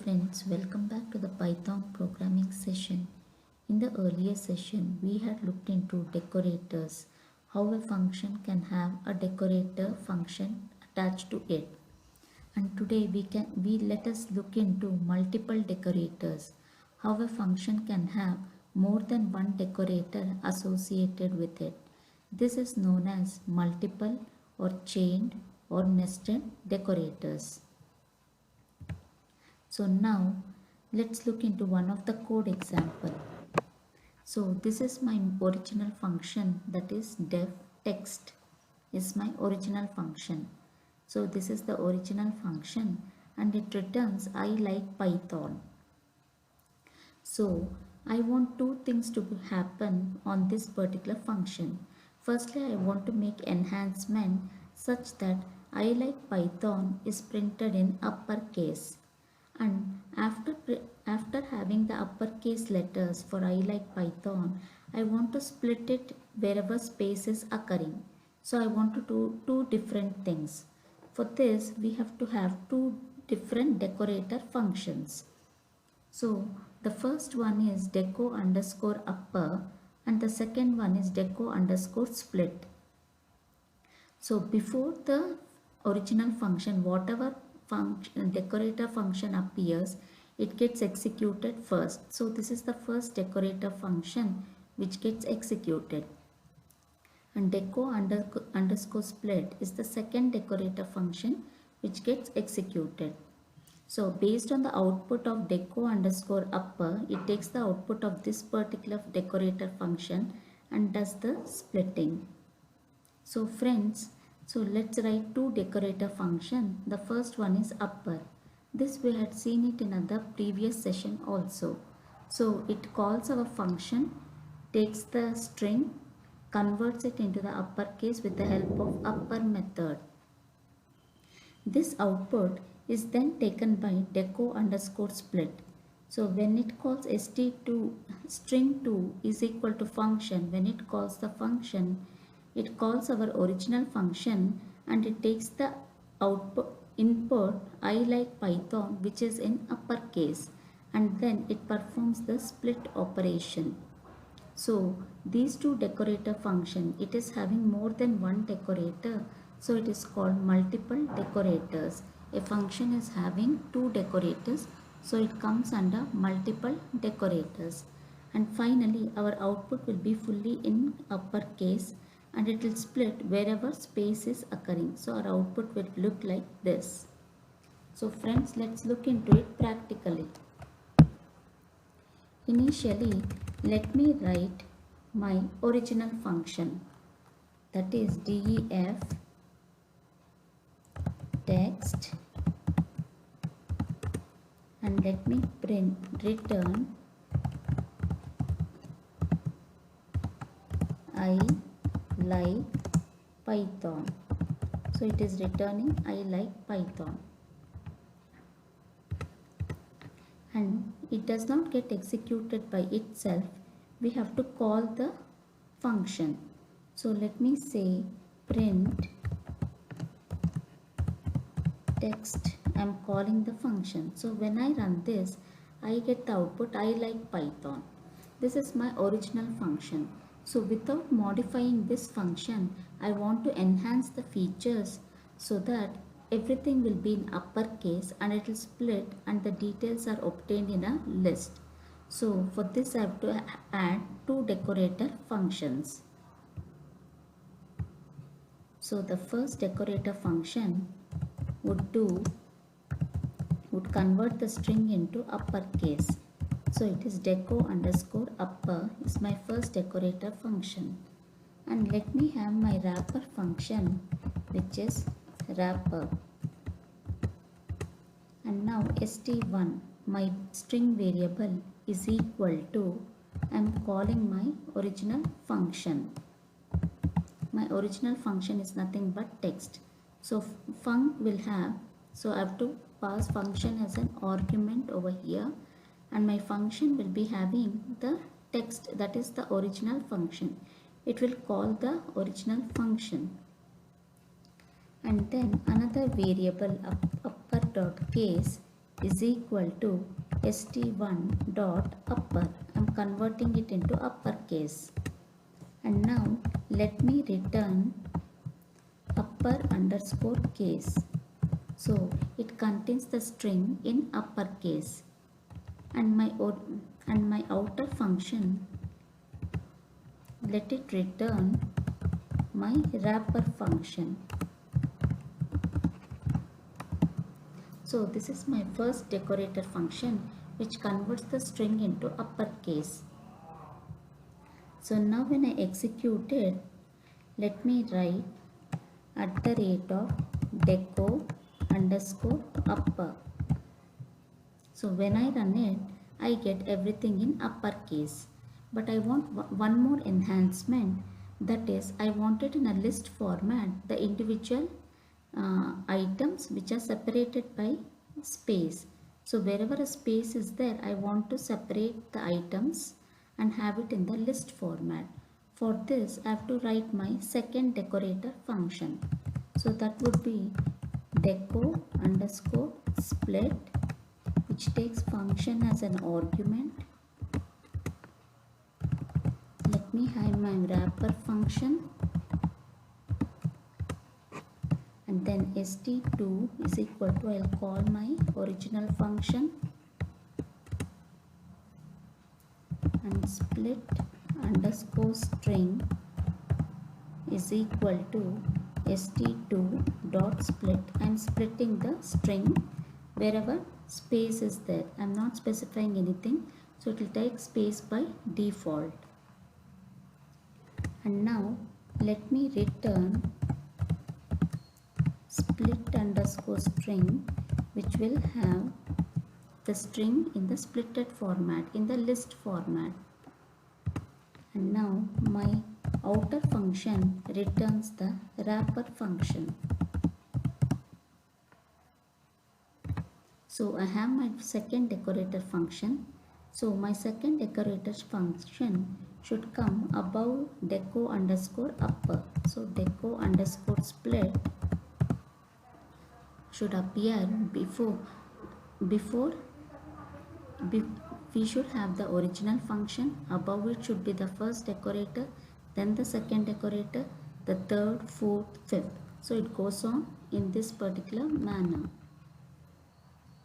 friends, welcome back to the Python programming session. In the earlier session, we had looked into decorators, how a function can have a decorator function attached to it. And today we let us look into multiple decorators, how a function can have more than one decorator associated with it. This is known as multiple or chained or nested decorators. So now let's look into one of the code example. So this is my original function, that is def text is my original function. So this is the original function and it returns I like Python. So I want two things to happen on this particular function. Firstly, I want to make enhancement such that I like Python is printed in uppercase. And after having the uppercase letters for I like Python, I want to split it wherever space is occurring. So I want to do two different things. For this, we have to have two different decorator functions. So the first one is deco underscore upper and the second one is deco underscore split. So before the original function, whatever decorator function appears, it gets executed first. So this is the first decorator function which gets executed. And underscore split is the second decorator function which gets executed. So based on the output of deco underscore upper, it takes the output of this particular decorator function and does the splitting. So friends, so let's write two decorator function. The first one is upper. This we had seen it in the previous session also. So it calls our function, takes the string, converts it into the uppercase with the help of upper method. This output is then taken by deco underscore split. So when it calls st2 string2 is equal to function, when it calls the function, it calls our original function and it takes the output input I like Python which is in uppercase and then it performs the split operation. So these two decorator function, it is having more than one decorator, so it is called multiple decorators. A function is having two decorators, so it comes under multiple decorators. And finally our output will be fully in uppercase and it will split wherever space is occurring. So our output will look like this. So friends, let's look into it practically. Initially, let me write my original function, that is def text, and let me return I like Python. So it is returning I like Python. And it does not get executed by itself. We have to call the function. So let me say print text. I am calling the function. So when I run this, I get the output I like Python. This is my original function. So without modifying this function, I want to enhance the features so that everything will be in uppercase and it will split and the details are obtained in a list. So for this I have to add two decorator functions. So the first decorator function would convert the string into uppercase. So it is deco underscore upper is my first decorator function. And let me have my wrapper function which is wrapper. And now st1, my string variable, is equal to, I am calling my original function. My original function is nothing but text. So func will have, so I have to pass function as an argument over here and my function will be having the text, that is the original function. It will call the original function. And then another variable upper dot case is equal to st1 dot upper. I'm converting it into uppercase. And now let me return upper underscore case. So it contains the string in uppercase. And my outer function, let it return my wrapper function. So this is my first decorator function which converts the string into uppercase. So now when I execute it, let me write at the rate of deco underscore upper. So when I run it, I get everything in uppercase. But I want one more enhancement, that is I want it in a list format, the individual items which are separated by space. So wherever a space is there, I want to separate the items and have it in the list format. For this, I have to write my second decorator function. So that would be deco underscore split, which takes function as an argument. Let me have my wrapper function, and then st2 is equal to, I'll call my original function, and split underscore string is equal to st2 dot split. I'm splitting the string wherever space is there. I'm not specifying anything, so it will take space by default. And now let me return split underscore string, which will have the string in the splitted format, in the list format. And now my outer function returns the wrapper function. So I have my second decorator function. So my second decorator function should come above deco underscore upper. So deco underscore split should appear before we should have the original function. Above it should be the first decorator, then the second decorator, the third, fourth, fifth. So it goes on in this particular manner.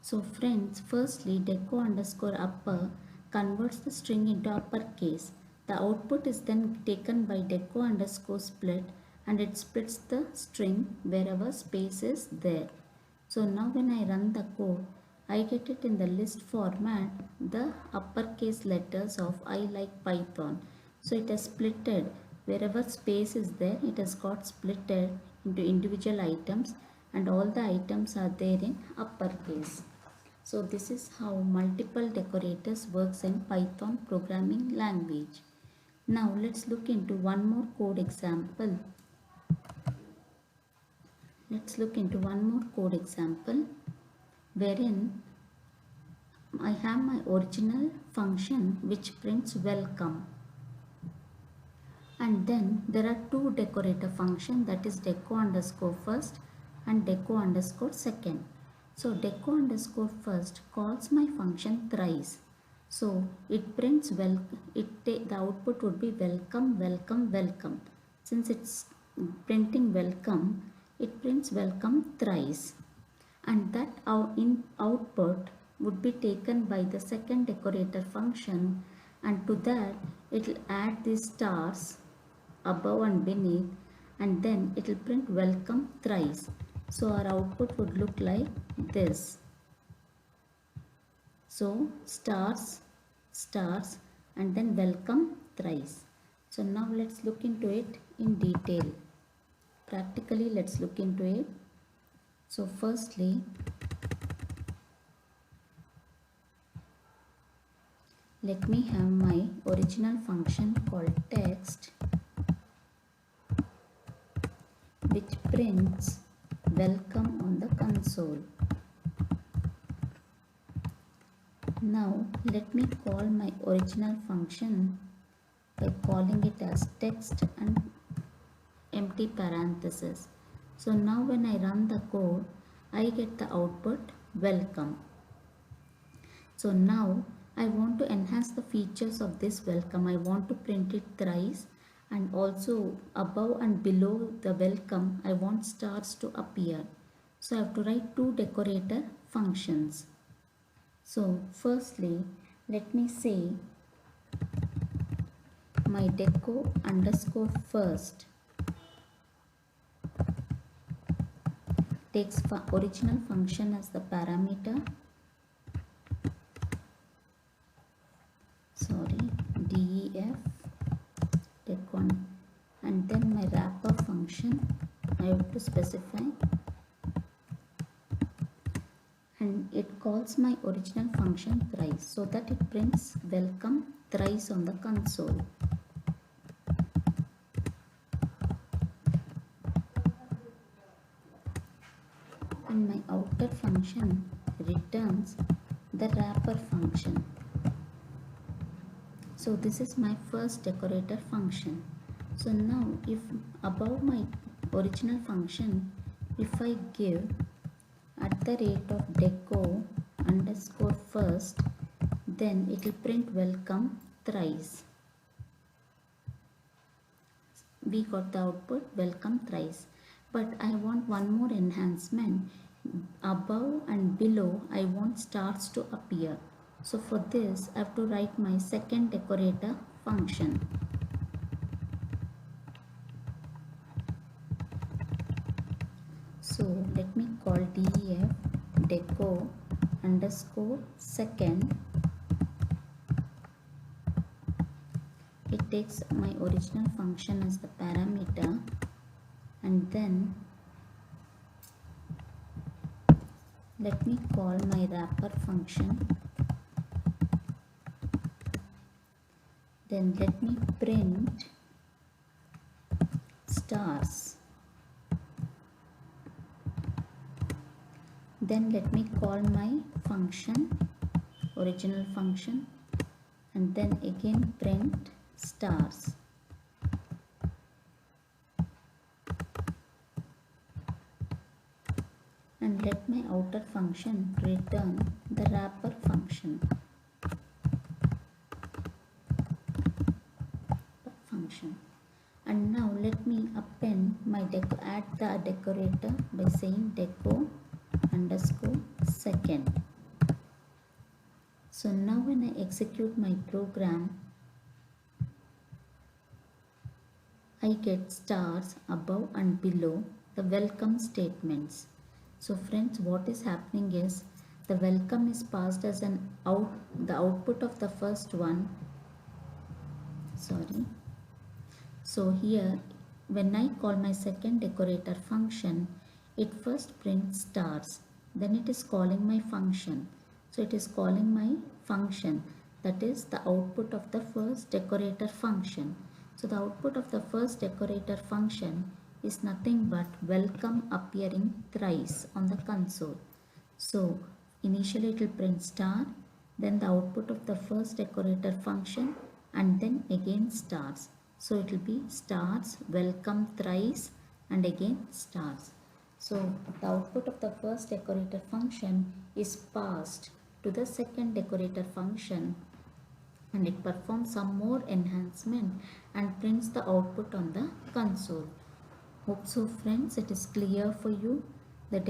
So friends, firstly deco underscore upper converts the string into uppercase. The output is then taken by deco underscore split, and it splits the string wherever space is there. So now when I run the code, I get it in the list format, the uppercase letters of I like Python. So it has splitted wherever space is there, it has got splitted into individual items, and all the items are there in uppercase. So this is how multiple decorators works in Python programming language. Now let's look into one more code example. Wherein I have my original function which prints welcome. And then there are two decorator functions, that is deco underscore first and deco underscore second. So deco underscore first calls my function thrice. So it prints the output would be welcome, welcome, welcome. Since it's printing welcome, it prints welcome thrice. And that output would be taken by the second decorator function, and to that it will add these stars above and beneath, and then it will print welcome thrice. So our output would look like this. So stars, stars, and then welcome thrice. So now let's look into it in detail. Practically let's look into it. So firstly, let me have my original function called text, which prints welcome on the console. Now let me call my original function by calling it as text and empty parenthesis. So now when I run the code, I get the output welcome. So now I want to enhance the features of this welcome. I want to print it thrice, and also above and below the welcome I want stars to appear. So I have to write two decorator functions. So firstly, let me say my deco underscore first takes original function as the parameter, sorry, def decon, and then my wrapper function I have to specify, and it calls my original function thrice so that it prints welcome thrice on the console. And my outer function returns the wrapper function. So this is my first decorator function. So now if above my original function, if I give at the rate of deco underscore first, then it will print welcome thrice. We got the output welcome thrice, but I want one more enhancement. Above and below I want stars to appear. So for this I have to write my second decorator function. So let me call def deco underscore second. It takes my original function as the parameter, and then let me call my wrapper function. Then let me print stars. Then let me call my function, original function, and then again print stars. And let my outer function return the wrapper function. And now let me append my add the decorator by saying deco underscore second. So now when I execute my program, I get stars above and below the welcome statements. So friends, what is happening is the welcome is passed as the output of the first one. Sorry. So here when I call my second decorator function, it first prints stars, then it is calling my function. So it is calling my function, that is the output of the first decorator function. So the output of the first decorator function is nothing but welcome appearing thrice on the console. So initially it will print star, then the output of the first decorator function, and then again stars. So it will be stars, welcome thrice, and again stars. So the output of the first decorator function is passed to the second decorator function, and it performs some more enhancement and prints the output on the console. Hope so friends, it is clear for you the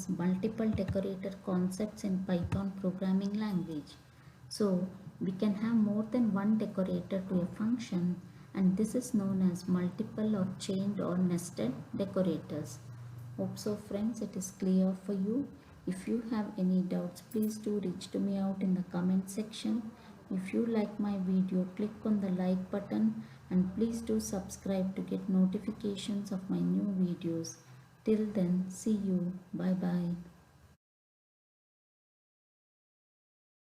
multiple decorator concepts in Python programming language. So we can have more than one decorator to a function, and this is known as multiple or chained or nested decorators. Hope so friends, it is clear for you. If you have any doubts, please do reach to me out in the comment section. If you like my video, click on the like button, and please do subscribe to get notifications of my new videos. Till then, see you. Bye bye.